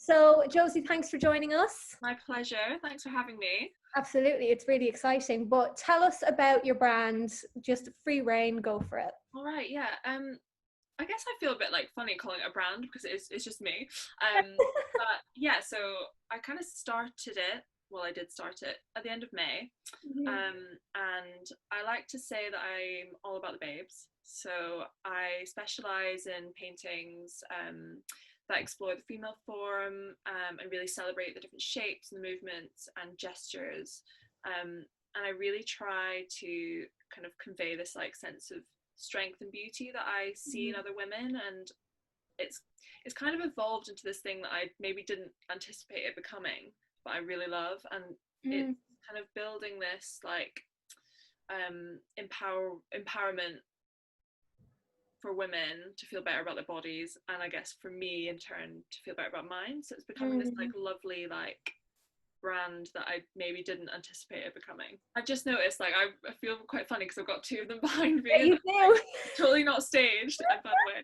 So, Josie, thanks for joining us. My pleasure. Thanks for having me. Absolutely, it's really exciting. But tell us about your brand. Just free reign, go for it. All right, yeah. I guess I feel a bit like funny calling it a brand because it's just me. But yeah, so I kind of started it. Well, I did start it at the end of May. And I like to say that I'm all about the babes. So I specialize in paintings that explore the female form and really celebrate the different shapes and the movements and gestures. And I really try to kind of convey this like sense of strength and beauty that I see in other women, and it's kind of evolved into this thing that I maybe didn't anticipate it becoming, but I really love. And it's kind of building this like empowerment for women to feel better about their bodies, and I guess for me in turn to feel better about mine. So it's becoming this like lovely like brand that I maybe didn't anticipate it becoming. I've just noticed like I feel quite funny because I've got two of them behind me. Yeah, you do. Like, totally not staged, by the way.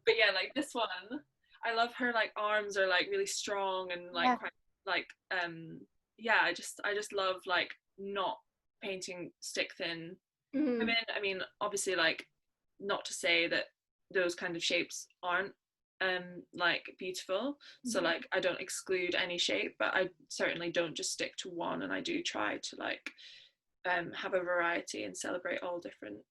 But yeah, like this one, I love her like arms are like really strong and like quite like yeah, I just love like not painting stick thin women. I mean, obviously like not to say that those kind of shapes aren't like beautiful, so like I don't exclude any shape, but I certainly don't just stick to one, and I do try to like have a variety and celebrate all different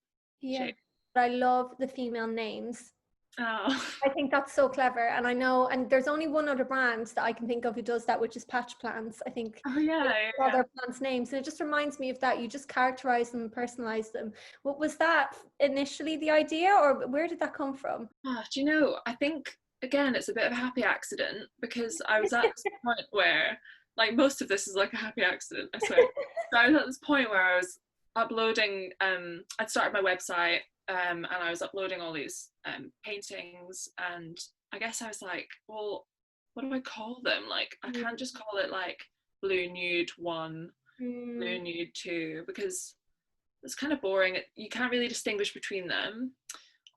shapes. I love the female names. Oh. I think that's so clever, and I know, and there's only one other brand that I can think of who does that, which is Patch Plants. I think all their plants' names, and it just reminds me of that. You just characterize them and personalize them. What was that initially the idea, or where did that come from? Do you know, I think again it's a bid of a happy accident, because I was at this point where like most of this is like a happy accident, I swear. So I was at this point where I was uploading I'd started my website and I was uploading all these paintings, and I guess I was like, well, what do I call them? Like I can't just call it like Blue Nude 1, Blue Nude 2, because it's kind of boring. You can't really distinguish between them.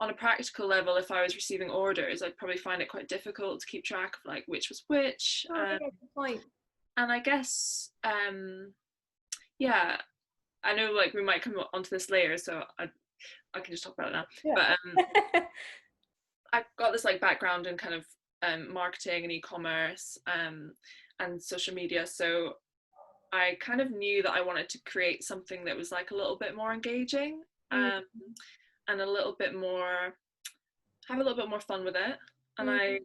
On a practical level, if I was receiving orders, I'd probably find it quite difficult to keep track of like which was which. Good point. And I guess yeah, I know like we might come onto this later, so I can just talk about it now. But I've got this like background in kind of marketing and e-commerce and social media, so I kind of knew that I wanted to create something that was like a little bit more engaging and a little bit more, have a little bit more fun with it. And I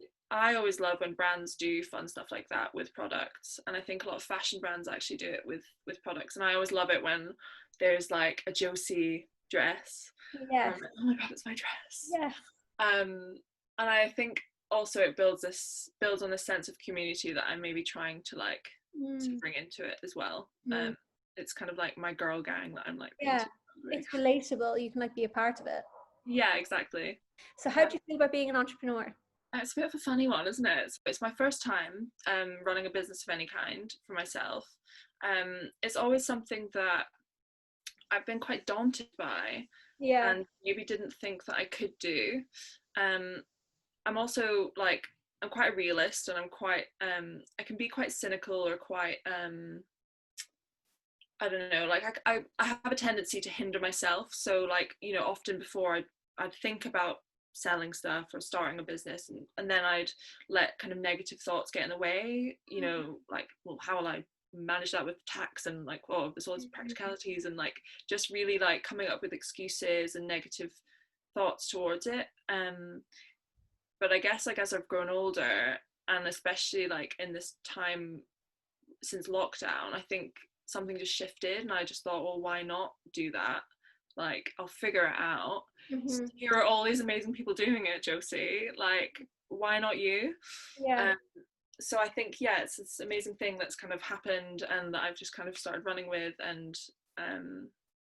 always love when brands do fun stuff like that with products, and I think a lot of fashion brands actually do it with products, and I always love it when there's like a Josie dress. Like, oh my god, it's my dress. And I think also it builds on this sense of community that I'm maybe trying to like to bring into it as well. It's kind of like my girl gang that I'm like it's relatable, you can like be a part of it. Yeah, exactly. So how do you feel about being an entrepreneur? It's a bit of a funny one, isn't it? It's my first time running a business of any kind for myself. It's always something that I've been quite daunted by, and maybe didn't think that I could do. I'm also like, I'm quite a realist, and I'm quite I can be quite cynical or quite I don't know, like I have a tendency to hinder myself. So like, you know, often before I'd think about selling stuff or starting a business, and then I'd let kind of negative thoughts get in the way, you know, like, well, how will I manage that with tax, and like, oh, there's all these practicalities, and like just really like coming up with excuses and negative thoughts towards it. But I guess like as I've grown older, and especially like in this time since lockdown, I think something just shifted, and I just thought, well, why not do that? Like, I'll figure it out. Here are all these amazing people doing it, Josie, like, why not you? So I think, yeah, it's this amazing thing that's kind of happened and that I've just kind of started running with, and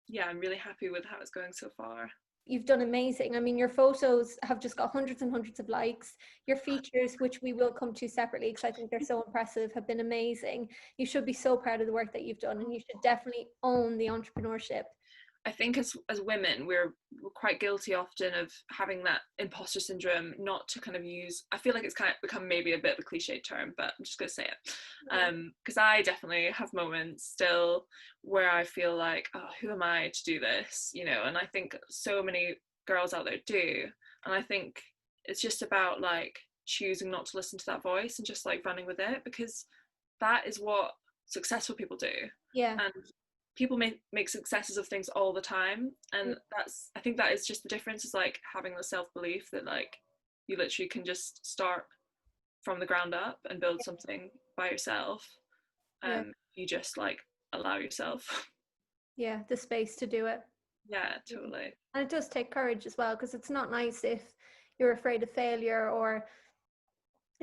yeah, I'm really happy with how it's going so far. You've done amazing. I mean, your photos have just got hundreds and hundreds of likes. Your features, which we will come to separately because I think they're so impressive, have been amazing. You should be so proud of the work that you've done, and you should definitely own the entrepreneurship. I think as women, we're quite guilty often of having that imposter syndrome, not to kind of use, I feel like it's kind of become maybe a bit of a cliche term, but I'm just going to say it. Because I definitely have moments still where I feel like, oh, who am I to do this? You know, and I think so many girls out there do. And I think it's just about like choosing not to listen to that voice and just like running with it, because that is what successful people do. Yeah. And people make successes of things all the time, and that's, I think that is just the difference, is like having the self-belief that like you literally can just start from the ground up and build something by yourself. You just like allow yourself the space to do it. Yeah, totally. And it does take courage as well, because it's not nice if you're afraid of failure, or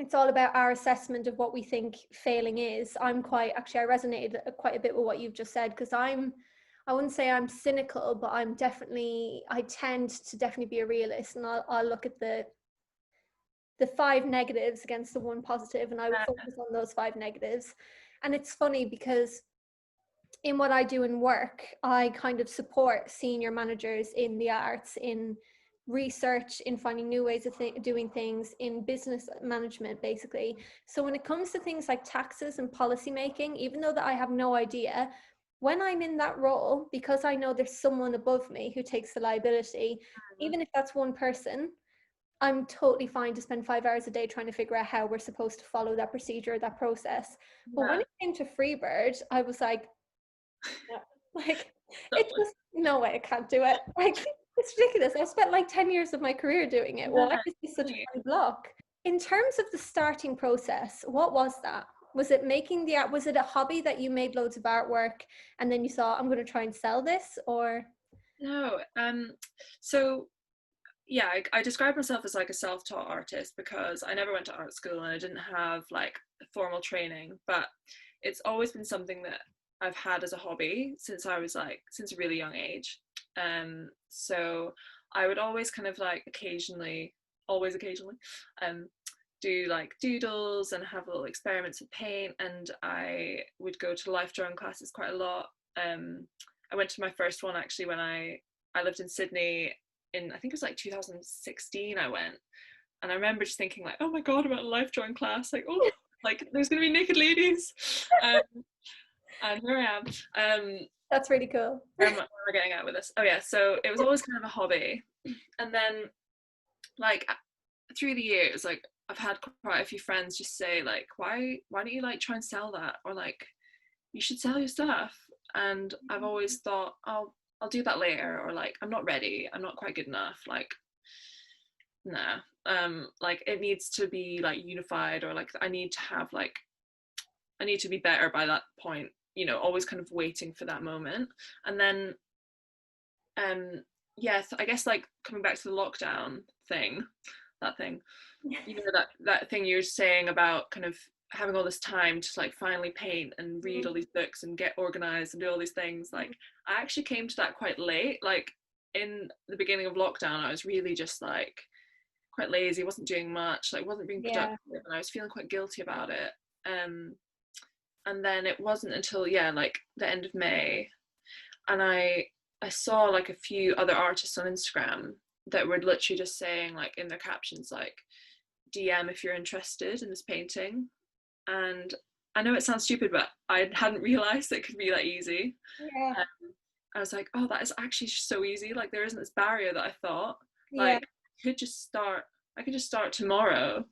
it's all about our assessment of what we think failing is. I resonated quite a bit with what you've just said, because I wouldn't say I'm cynical, but I tend to definitely be a realist, and I'll look at the 5 negatives against the 1 positive, and I would focus on those 5 negatives. And it's funny because in what I do in work, I kind of support senior managers in the arts, in research, in finding new ways of doing things, in business management, basically. So when it comes to things like taxes and policy making, even though that I have no idea, when I'm in that role, because I know there's someone above me who takes the liability, even if that's 1 person, I'm totally fine to spend 5 hours a day trying to figure out how we're supposed to follow that procedure, that process. But when it came to FREEBIRD, I was like, like, it's just, no way, I can't do it. Like, it's ridiculous. I've spent like 10 years of my career doing it. Why is this such a block? In terms of the starting process, what was that? Was it making the art? Was it a hobby that you made loads of artwork and then you thought, I'm going to try and sell this? Or no? So yeah, I describe myself as like a self-taught artist, because I never went to art school and I didn't have like formal training, but it's always been something that I've had as a hobby since a really young age. So I would always kind of like occasionally do like doodles and have little experiments with paint, and I would go to life drawing classes quite a lot. I went to my first one actually when I lived in Sydney in, I think it was like 2016 I went, and I remember just thinking like, oh my god, I'm at a life drawing class, like, oh, like there's gonna be naked ladies. And here I am. That's really cool. Where am I getting at with this? Oh yeah, so it was always kind of a hobby, and then like through the years, like I've had quite a few friends just say like, why don't you like try and sell that, or like you should sell your stuff. And I've always thought, I'll do that later, or like I'm not ready, I'm not quite good enough, like nah. Like it needs to be like unified, or like I need to be better by that point, you know, always kind of waiting for that moment. And then yes, I guess like coming back to the lockdown thing, you know, that thing you're saying about kind of having all this time to like finally paint and read all these books and get organized and do all these things, like I actually came to that quite late. Like in the beginning of lockdown, I was really just like quite lazy, wasn't doing much, like wasn't being productive, and I was feeling quite guilty about it. And then it wasn't until like the end of May, and I saw like a few other artists on Instagram that were literally just saying like in their captions like, DM if you're interested in this painting. And I know it sounds stupid, but I hadn't realized it could be that easy. I was like, oh, that is actually so easy, like there isn't this barrier that I thought. Like I could just start tomorrow.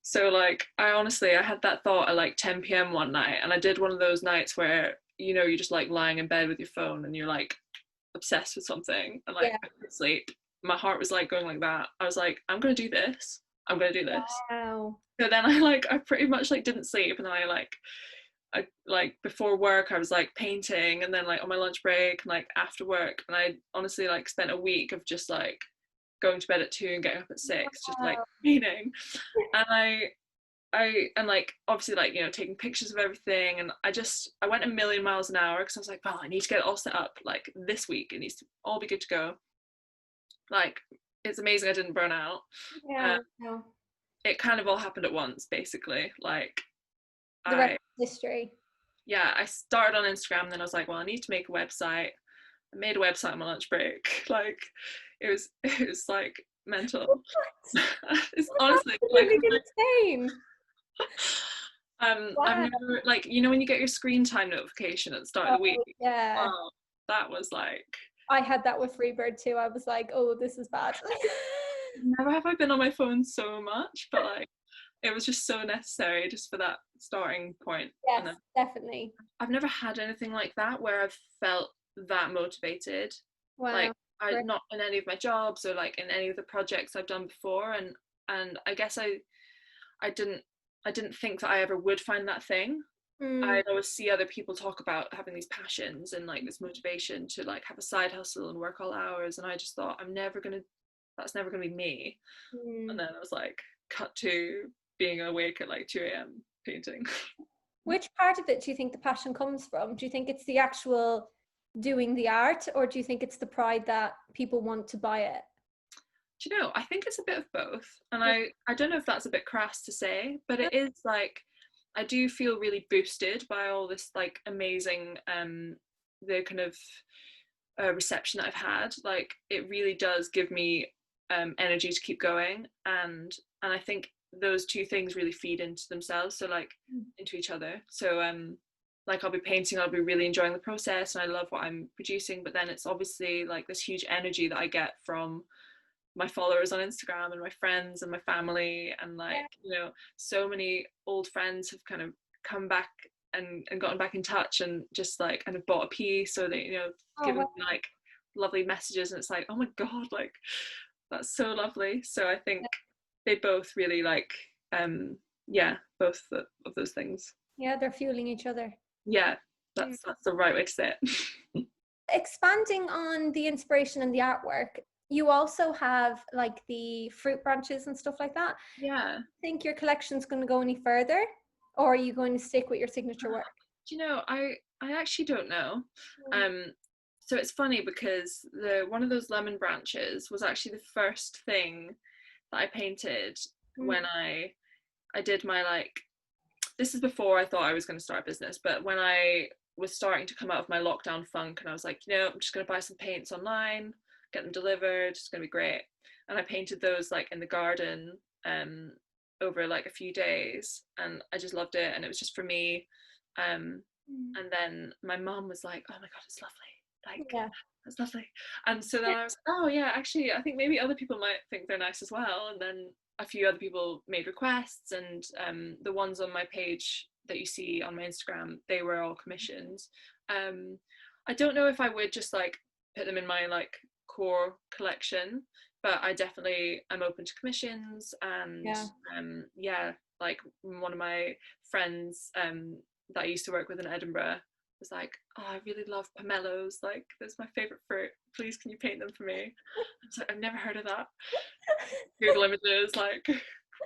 So like I had that thought at like 10 p.m. one night, and I did one of those nights where, you know, you're just like lying in bed with your phone and you're like obsessed with something, and like I couldn't sleep. My heart was like going like that. I was like, I'm gonna do this. Wow. So then I pretty much like didn't sleep, and then I like before work I was like painting, and then like on my lunch break and like after work, and I honestly like spent a week of just like going to bed at 2 and getting up at 6, just like painting. And and like obviously like, you know, taking pictures of everything, and I went a million miles an hour, because I was like, well, I need to get it all set up like this week, it needs to all be good to go. Like it's amazing I didn't burn out. It kind of all happened at once, basically. Like the rest of history. I started on Instagram, then I was like, well, I need to make a website, made a website on my lunch break. Like it was like mental. It's honestly like insane. Wow. I've never, like, you know when you get your screen time notification at the start of the week. Yeah. Oh, that was like, I had that with FREEBIRD too. I was like, oh, this is bad. never have I been on my phone so much, but like it was just so necessary just for that starting point. Yes, definitely. I've never had anything like that where I've felt that motivated. Wow. Like not in any of my jobs or like in any of the projects I've done before, and I guess I didn't think that I ever would find that thing. I'd always see other people talk about having these passions and like this motivation to like have a side hustle and work all hours, and I just thought that's never gonna be me. And then I was like, cut to being awake at like 2 a.m. painting. Which part of it do you think the passion comes from? Do you think it's the actual doing the art, or do you think it's the pride that people want to buy it? Do you know, I think it's a bit of both. And I don't know if that's a bit crass to say, but it is like, I do feel really boosted by all this like amazing, the kind of reception that I've had. Like it really does give me energy to keep going. And I think those two things really feed into themselves. So like into each other. So like I'll be painting, I'll be really enjoying the process and I love what I'm producing. But then it's obviously like this huge energy that I get from my followers on Instagram and my friends and my family, and like you know, so many old friends have kind of come back and gotten back in touch and just like kind of bought a piece, or they, you know, given me like lovely messages, and it's like, oh my god, like that's so lovely. So I think they both really like both of those things. Yeah, they're fueling each other. Yeah, that's the right way to say it. Expanding on the inspiration and the artwork, you also have like the fruit branches and stuff like that. Yeah. Do you think your collection's going to go any further, or are you going to stick with your signature work? Do you know, I actually don't know. So it's funny because one of those lemon branches was actually the first thing that I painted when I did my like, this is before I thought I was going to start a business, but when I was starting to come out of my lockdown funk, and I was like, you know, I'm just going to buy some paints online, get them delivered, it's going to be great. And I painted those like in the garden over like a few days, and I just loved it, and it was just for me. And then my mom was like, oh my god, it's lovely, like that's lovely. And so then I was like, oh yeah, actually I think maybe other people might think they're nice as well. And then a few other people made requests, and the ones on my page that you see on my Instagram, they were all commissions. I don't know if I would just like put them in my like core collection, but I definitely am open to commissions. And like one of my friends that I used to work with in Edinburgh was like, oh, I really love pomelos, like that's my favorite fruit, please can you paint them for me? I was like, I've never heard of that. Google images, like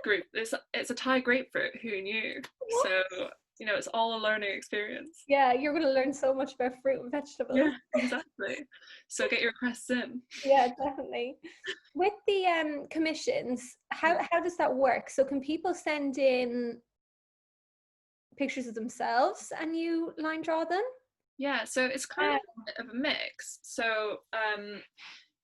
grape, it's a Thai grapefruit, who knew? What? So you know, it's all a learning experience. Yeah, you're going to learn so much about fruit and vegetables. Yeah, exactly. So get your requests in. Yeah, definitely. With the commissions, how does that work? So can people send in pictures of themselves and you line draw them? Yeah, so it's kind of a mix. So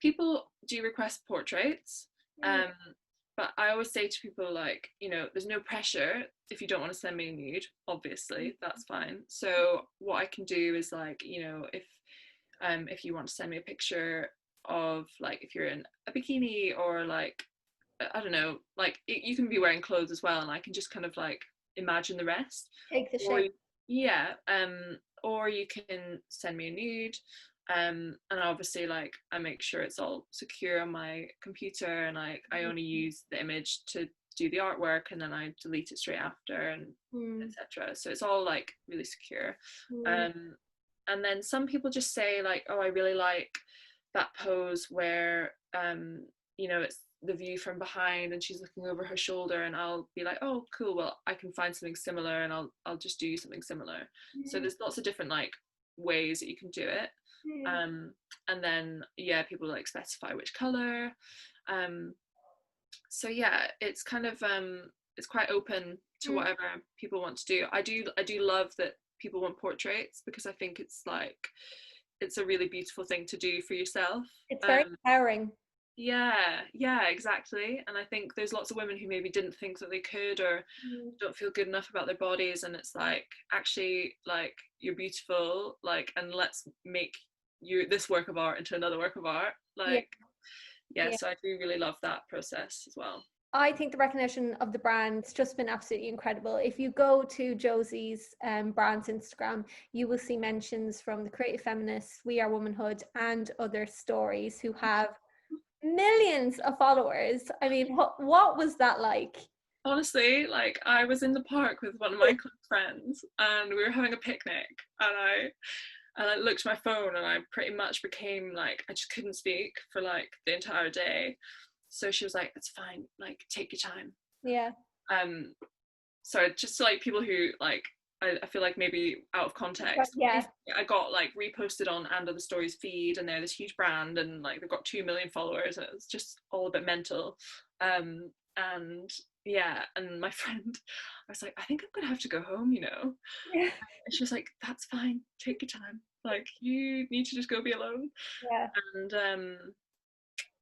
people do request portraits, but I always say to people, like, you know, there's no pressure. If you don't want to send me a nude, obviously that's fine. So what I can do is, like, you know, if you want to send me a picture of, like, if you're in a bikini, or like, I don't know, like you can be wearing clothes as well, and I can just kind of like imagine the rest. Take the shape. Or you can send me a nude, and obviously, like, I make sure it's all secure on my computer, and I only use the image to do the artwork, and then I delete it straight after, and etc. So it's all like really secure. And then some people just say, like, oh, I really like that pose where you know, it's the view from behind and she's looking over her shoulder, and I'll be like, oh cool, well I can find something similar, and I'll just do something similar. So there's lots of different like ways that you can do it. And then people like specify which color. So yeah, it's kind of it's quite open to whatever people want to do. I do love that people want portraits, because I think it's like, it's a really beautiful thing to do for yourself. It's very empowering. Yeah, exactly. And I think there's lots of women who maybe didn't think that they could, or don't feel good enough about their bodies, and it's like, actually, like, you're beautiful, like, and let's make this work of art into another work of art, like, so I do really love that process as well. I think the recognition of the brand's just been absolutely incredible. If you go to Josie's brand's Instagram, you will see mentions from the Creative Feminists, We Are Womanhood, and other stories who have millions of followers. I mean, what was that like? Honestly, like, I was in the park with one of my close friends, and we were having a picnic, and I looked at my phone, and I pretty much became like, I just couldn't speak for like the entire day. So she was like, "It's fine, like, take your time." Yeah. So just like people who like, I feel like maybe out of context. Yeah. I got like reposted on And Other Stories feed, and they're this huge brand, and like they've got 2 million followers, and it was just all a bit mental. And yeah, and my friend, I was like, "I think I'm gonna have to go home, you know." Yeah. And she was like, "That's fine, take your time. Like, you need to just go be alone." Yeah. And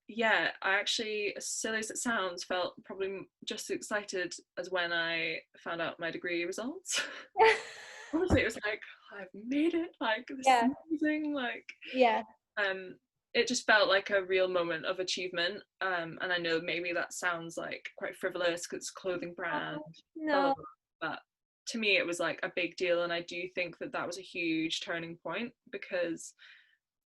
yeah, I actually, as silly as it sounds, felt probably just as excited as when I found out my degree results. Honestly, it was like, I've made it, like, this is amazing, like, it just felt like a real moment of achievement. And I know maybe that sounds like quite frivolous because it's a clothing brand, but to me it was like a big deal, and I do think that that was a huge turning point, because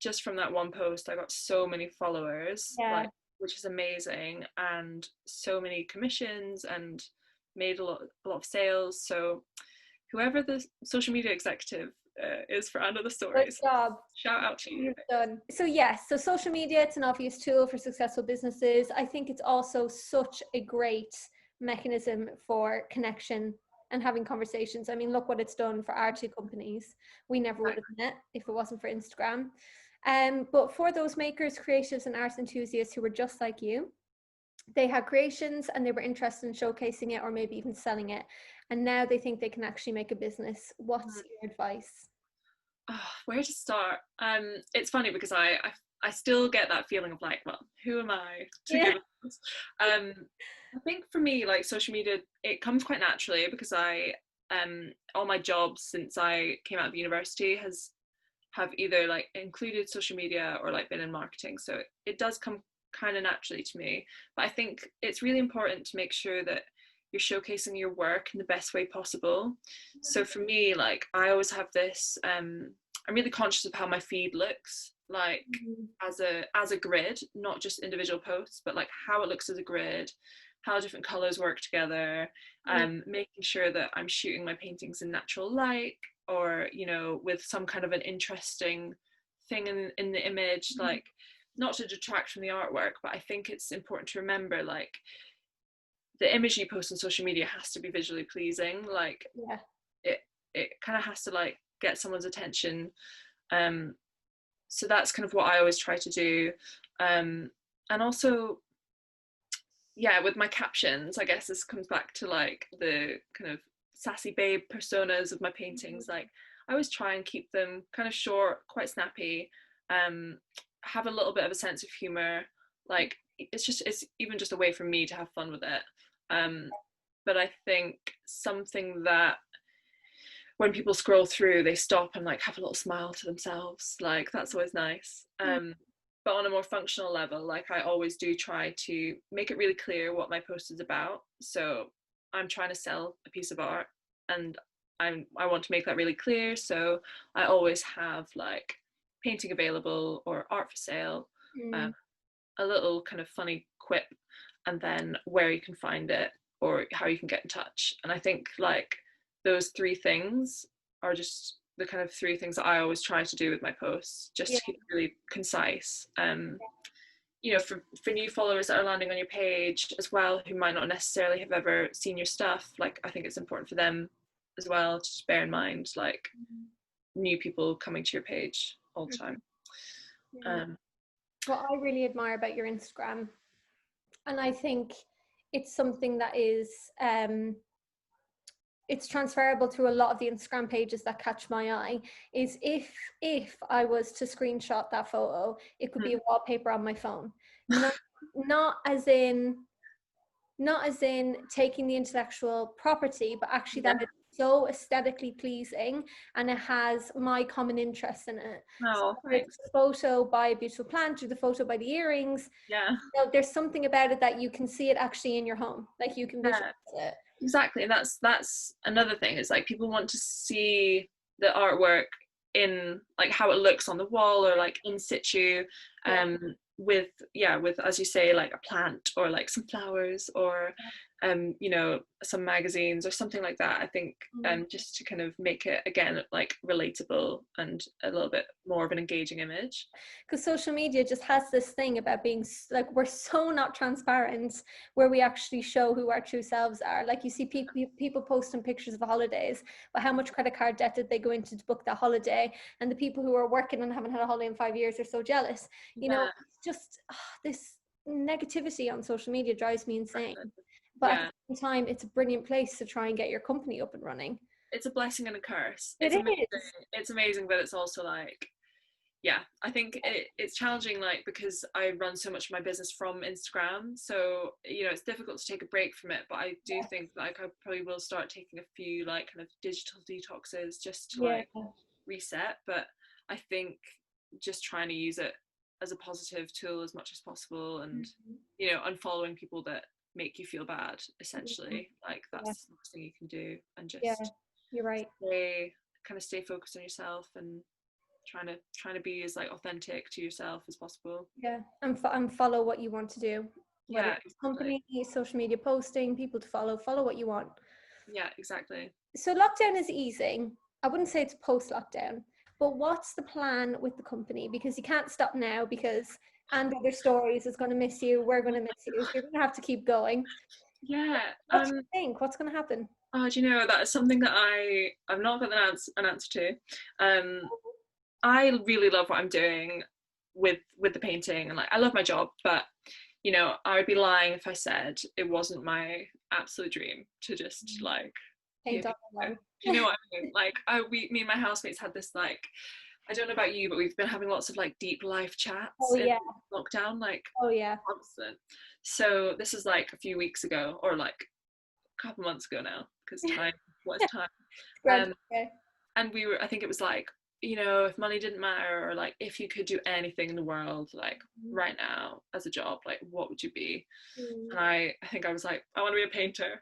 just from that one post I got so many followers, like, which is amazing, and so many commissions, and made a lot of sales. So whoever the social media executive is for And Other Stories, good job. Shout out to you. You've done. So yes, so social media, it's an obvious tool for successful businesses. I think it's also such a great mechanism for connection and having conversations. I mean, look what it's done for our 2 companies. We never would have met if it wasn't for Instagram. But for those makers, creatives, and arts enthusiasts who were just like you, they had creations and they were interested in showcasing it, or maybe even selling it, and now they think they can actually make a business. What's your advice? Where to start? It's funny because I still get that feeling of like, well, who am I to give advice? I think for me, like, social media, it comes quite naturally, because I all my jobs since I came out of university have either like included social media or like been in marketing, so it does come kind of naturally to me. But I think it's really important to make sure that you're showcasing your work in the best way possible. So for me, like, I always have this, I'm really conscious of how my feed looks, like, as a grid, not just individual posts, but like how it looks as a grid, how different colors work together, making sure that I'm shooting my paintings in natural light, or, you know, with some kind of an interesting thing in the image, like, not to detract from the artwork, but I think it's important to remember, like, the image you post on social media has to be visually pleasing. Like, it kind of has to like get someone's attention. So that's kind of what I always try to do. And also, yeah, with my captions, I guess this comes back to like the kind of sassy babe personas of my paintings. Like, I always try and keep them kind of short, quite snappy, have a little bit of a sense of humor. Like, it's even just a way for me to have fun with it. But I think something that when people scroll through, they stop and like have a little smile to themselves, like, that's always nice. But on a more functional level, like, I always do try to make it really clear what my post is about. So I'm trying to sell a piece of art, and I want to make that really clear. So I always have like painting available or art for sale, a little kind of funny quip, and then where you can find it or how you can get in touch. And I think like those 3 things are just the kind of 3 things that I always try to do with my posts, just to keep it really concise. You know, for new followers that are landing on your page as well, who might not necessarily have ever seen your stuff, like, I think it's important for them as well to just bear in mind, like, new people coming to your page all the time. What I really admire about your Instagram, and I think it's something that is it's transferable to a lot of the Instagram pages that catch my eye, is if I was to screenshot that photo, it could be a wallpaper on my phone. Not as in taking the intellectual property, but actually that it's so aesthetically pleasing and it has my common interest in it. Oh, so it's the photo by a beautiful plant or the photo by the earrings. Yeah. You know, there's something about it that you can see it actually in your home. Like you can visualize it. Exactly. And that's another thing, is like people want to see the artwork in like how it looks on the wall or like in situ, with as you say, like a plant or like some flowers or you know, some magazines or something like that. I think just to kind of make it again like relatable and a little bit more of an engaging image, because social media just has this thing about being like, we're so not transparent where we actually show who our true selves are. Like you see people posting pictures of holidays, but how much credit card debt did they go into to book that holiday? And the people who are working and haven't had a holiday in 5 years are so jealous. You know, it's just this negativity on social media drives me insane. But at the same time, it's a brilliant place to try and get your company up and running. It's a blessing and a curse. It's amazing. It's amazing, but it's also like, I think it's challenging, like, because I run so much of my business from Instagram, so you know, it's difficult to take a break from it. But I do think like I probably will start taking a few like kind of digital detoxes just to like reset. But I think just trying to use it as a positive tool as much as possible, and you know, unfollowing people that make you feel bad, essentially. Like that's the best thing you can do, and just you're right, stay focused on yourself and trying to be as like authentic to yourself as possible. And follow what you want to do, whether it's company, social media posting, people to follow what you want. Exactly. So lockdown is easing. I wouldn't say it's post lockdown, but what's the plan with the company? Because you can't stop now, because And Other Stories is going to miss you. We're going to miss you. So you're going to have to keep going. What do you think? What's going to happen? Do you know, that is something that I've not got an answer to. I really love what I'm doing with the painting, and like I love my job, but you know, I would be lying if I said it wasn't my absolute dream to just like paint all along. You know what I mean? Like me and my housemates had this, like, I don't know about you, but we've been having lots of like deep life chats in lockdown, like constant. So this is like a few weeks ago, or like a couple months ago now, because time was time. And I think it was like, you know, if money didn't matter, or like if you could do anything in the world, like right now as a job, like what would you be? And I think I was like, I want to be a painter.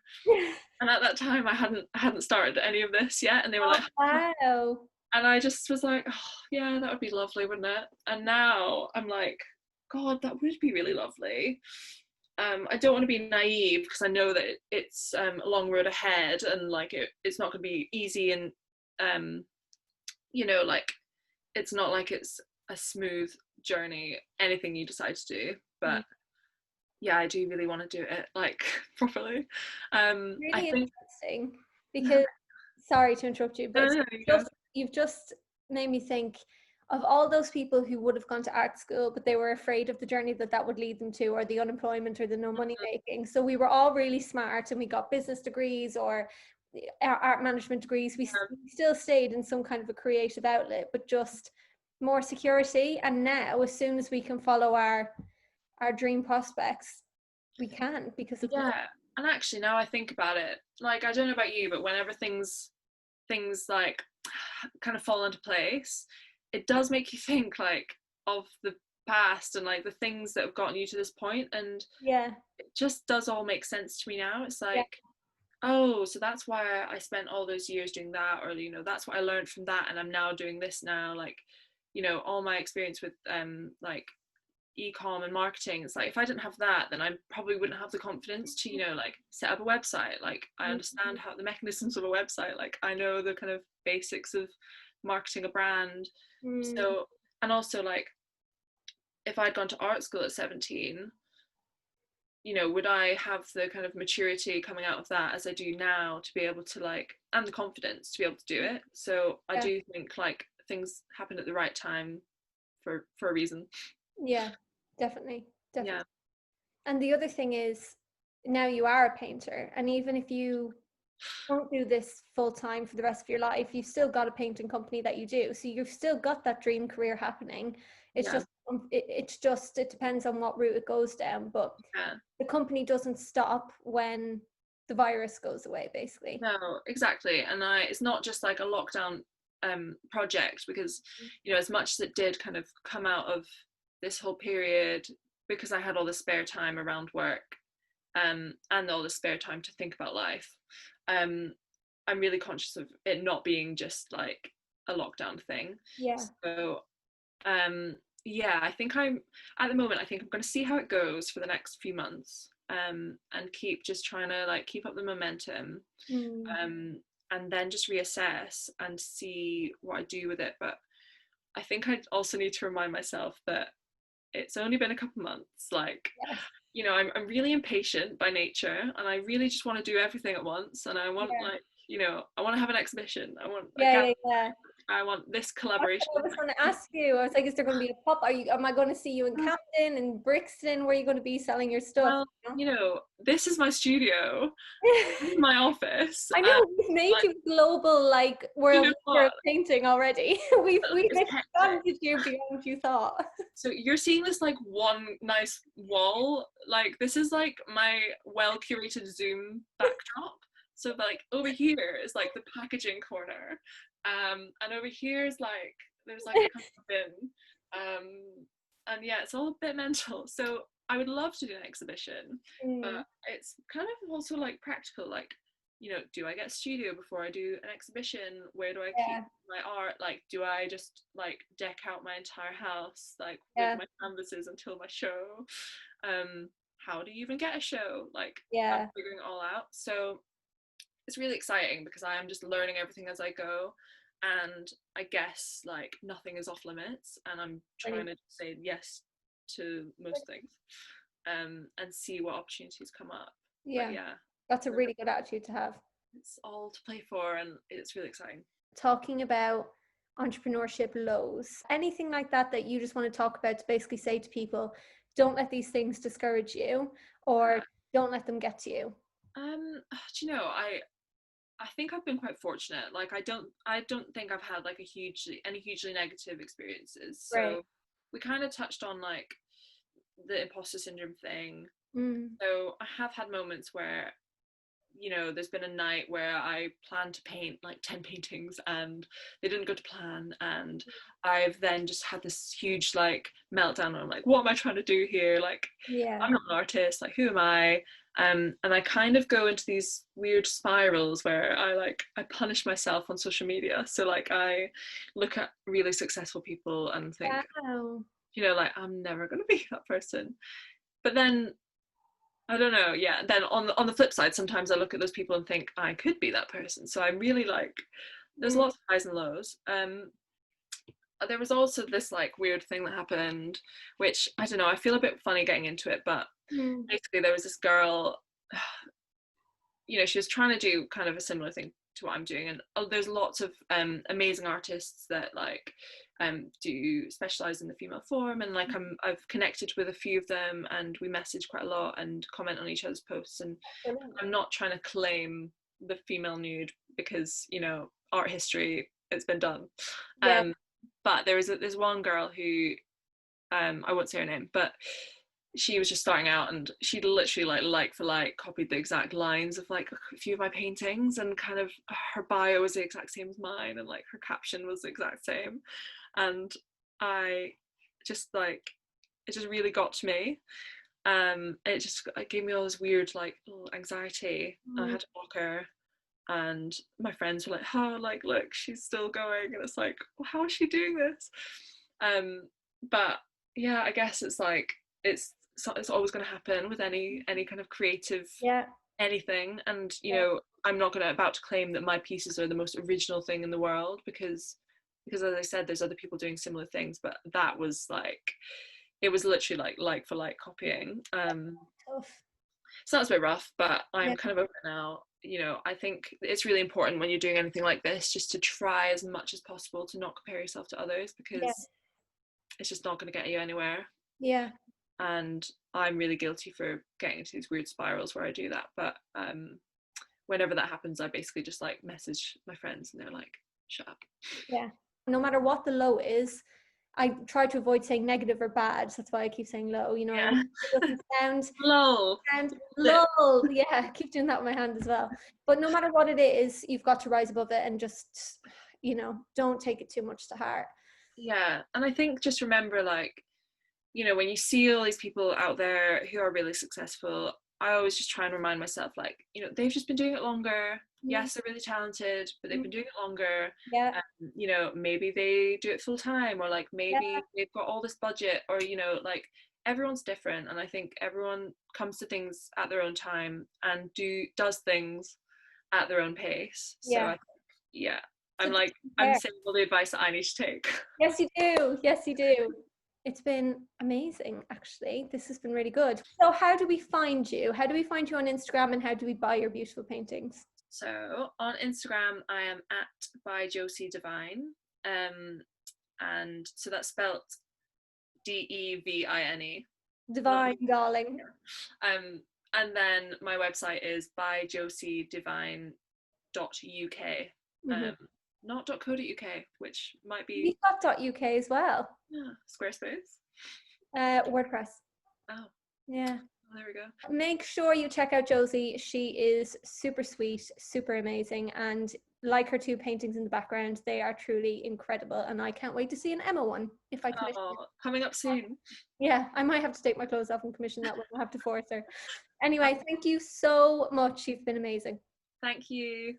And at that time I hadn't started any of this yet, and they were like, wow. And I just was like, oh yeah, that would be lovely, wouldn't it? And now I'm like, God, that would be really lovely. I don't want to be naive, because I know that it's a long road ahead, and like it's not going to be easy, and you know, like it's not like it's a smooth journey, anything you decide to do. But I do really want to do it like properly. Really interesting, because sorry to interrupt you, but you've just made me think of all those people who would have gone to art school, but they were afraid of the journey that would lead them to, or the unemployment, or the no money making. So we were all really smart, and we got business degrees or art management degrees. We still stayed in some kind of a creative outlet, but just more security. And now, as soon as we can follow our dream prospects, we can, because of And actually, now I think about it, like, I don't know about you, but whenever things like kind of fall into place, it does make you think like of the past and like the things that have gotten you to this point, and it just does all make sense to me now. It's like, oh, so that's why I spent all those years doing that, or you know, that's what I learned from that, and I'm now doing this now. Like, you know, all my experience with like e-com and marketing, it's like if I didn't have that, then I probably wouldn't have the confidence to, you know, like set up a website. Like I understand how the mechanisms of a website, like I know the kind of basics of marketing a brand. So, and also like if I'd gone to art school at 17, you know, would I have the kind of maturity coming out of that as I do now to be able to like, and the confidence to be able to do it? So I do think like things happen at the right time for a reason. Definitely. And the other thing is, now you are a painter, and even if you Don't do this full time for the rest of your life. You've still got a painting company that you do, so you've still got that dream career happening. It's just it depends on what route it goes down, but the company doesn't stop when the virus goes away, basically. No, exactly. And it's not just like a lockdown project, because you know, as much as it did kind of come out of this whole period, because I had all the spare time around work, and all the spare time to think about life, I'm really conscious of it not being just like a lockdown thing. So I think I'm at the moment, I think I'm going to see how it goes for the next few months, and keep just trying to like keep up the momentum, and then just reassess and see what I do with it. But I think I also need to remind myself that it's only been a couple months. Like, you know, I'm really impatient by nature, and I really just want to do everything at once. And I want like, you know, I want to have an exhibition. I want I want this collaboration. I was going to ask you. I was like, is there going to be a pop? Am I going to see you in Camden and Brixton? Where are you going to be selling your stuff? Well, you know, this is my studio. This is my office. I know we've made you global, like world painting already. we've expanded you beyond you thought. So you're seeing this like one nice wall. Like this is like my well curated Zoom backdrop. So like over here is like the packaging corner. And over here is like there's like a bin, and yeah, it's all a bit mental. So I would love to do an exhibition, but it's kind of also like practical. Like, you know, do I get a studio before I do an exhibition? Where do I keep my art? Like, do I just like deck out my entire house like with my canvases until my show? How do you even get a show? Like, I'm figuring it all out. So it's really exciting because I am just learning everything as I go, and I guess like nothing is off limits, and I'm trying to say yes to most things, and see what opportunities come up. But that's a really good attitude to have. It's all to play for, and it's really exciting. Talking about entrepreneurship lows, anything like that you just want to talk about, to basically say to people, don't let these things discourage you, or don't let them get to you? Do you know, I think I've been quite fortunate. Like I don't think I've had like any hugely negative experiences. So we kind of touched on like the imposter syndrome thing. So I have had moments where, you know, there's been a night where I planned to paint like 10 paintings and they didn't go to plan, and I've then just had this huge like meltdown, and I'm like, what am I trying to do here? Like, I'm not an artist, like who am I? And I kind of go into these weird spirals where I punish myself on social media. So like I look at really successful people and think, you know, like I'm never going to be that person. But then I don't know, then on the flip side, sometimes I look at those people and think I could be that person. So I'm really like, there's lots of highs and lows. There was also this like weird thing that happened, which I don't know, I feel a bit funny getting into it, but basically there was this girl, you know, she was trying to do kind of a similar thing to what I'm doing, and there's lots of amazing artists that like do specialize in the female form, and like I've connected with a few of them, and we message quite a lot and comment on each other's posts, and I'm not trying to claim the female nude because, you know, art history, it's been done. But there's one girl who I won't say her name, but she was just starting out, and she'd literally like for like copied the exact lines of like a few of my paintings, and kind of her bio was the exact same as mine, and like her caption was the exact same, and I just like, it just really got to me. It just gave me all this weird like anxiety. I had to block her, and my friends were like, oh, like look, she's still going, and it's like, well, how is she doing this? But yeah, I guess it's like it's always going to happen with any kind of creative anything, and you know, I'm not about to claim that my pieces are the most original thing in the world, because as I said, there's other people doing similar things, but that was like, it was literally like for like copying. So that's a bit rough, but I'm kind of over it now. You know, I think it's really important when you're doing anything like this just to try as much as possible to not compare yourself to others, because it's just not going to get you anywhere. And I'm really guilty for getting into these weird spirals where I do that, but whenever that happens, I basically just like message my friends and they're like, shut up. Yeah, no matter what the low is, I try to avoid saying negative or bad. That's why I keep saying low. You know, Yeah. it doesn't sound Low. And lol. Yeah, I keep doing that with my hand as well. But no matter what it is, you've got to rise above it and just, you know, don't take it too much to heart. Yeah, and I think just remember, like, you know, when you see all these people out there who are really successful, I always just try and remind myself, like, you know, they've just been doing it longer. Yes, they're really talented, but they've been doing it longer. Yeah. You know, maybe they do it full time, or like maybe they've got all this budget, or, you know, like everyone's different. And I think everyone comes to things at their own time and does things at their own pace. So I think, yeah, I'm saying all the advice that I need to take. Yes, you do. Yes, you do. It's been amazing, actually. This has been really good. So how do we find you? How do we find you on Instagram, and how do we buy your beautiful paintings? So on Instagram, I am at by JOSIE DEVINE. And so that's spelled DEVINE. Divine, darling. And then my website is byjosiedevine.uk. Not .co.uk, which might be. We've got .uk as well. Yeah, Squarespace. WordPress. Oh. Yeah. Oh, there we go. Make sure you check out Josie. She is super sweet, super amazing, and like her 2 paintings in the background, they are truly incredible, and I can't wait to see an Emma one if I commission it. Coming up soon. Yeah, I might have to take my clothes off and commission that one. I'll have to force her. Anyway, thank you so much. You've been amazing. Thank you.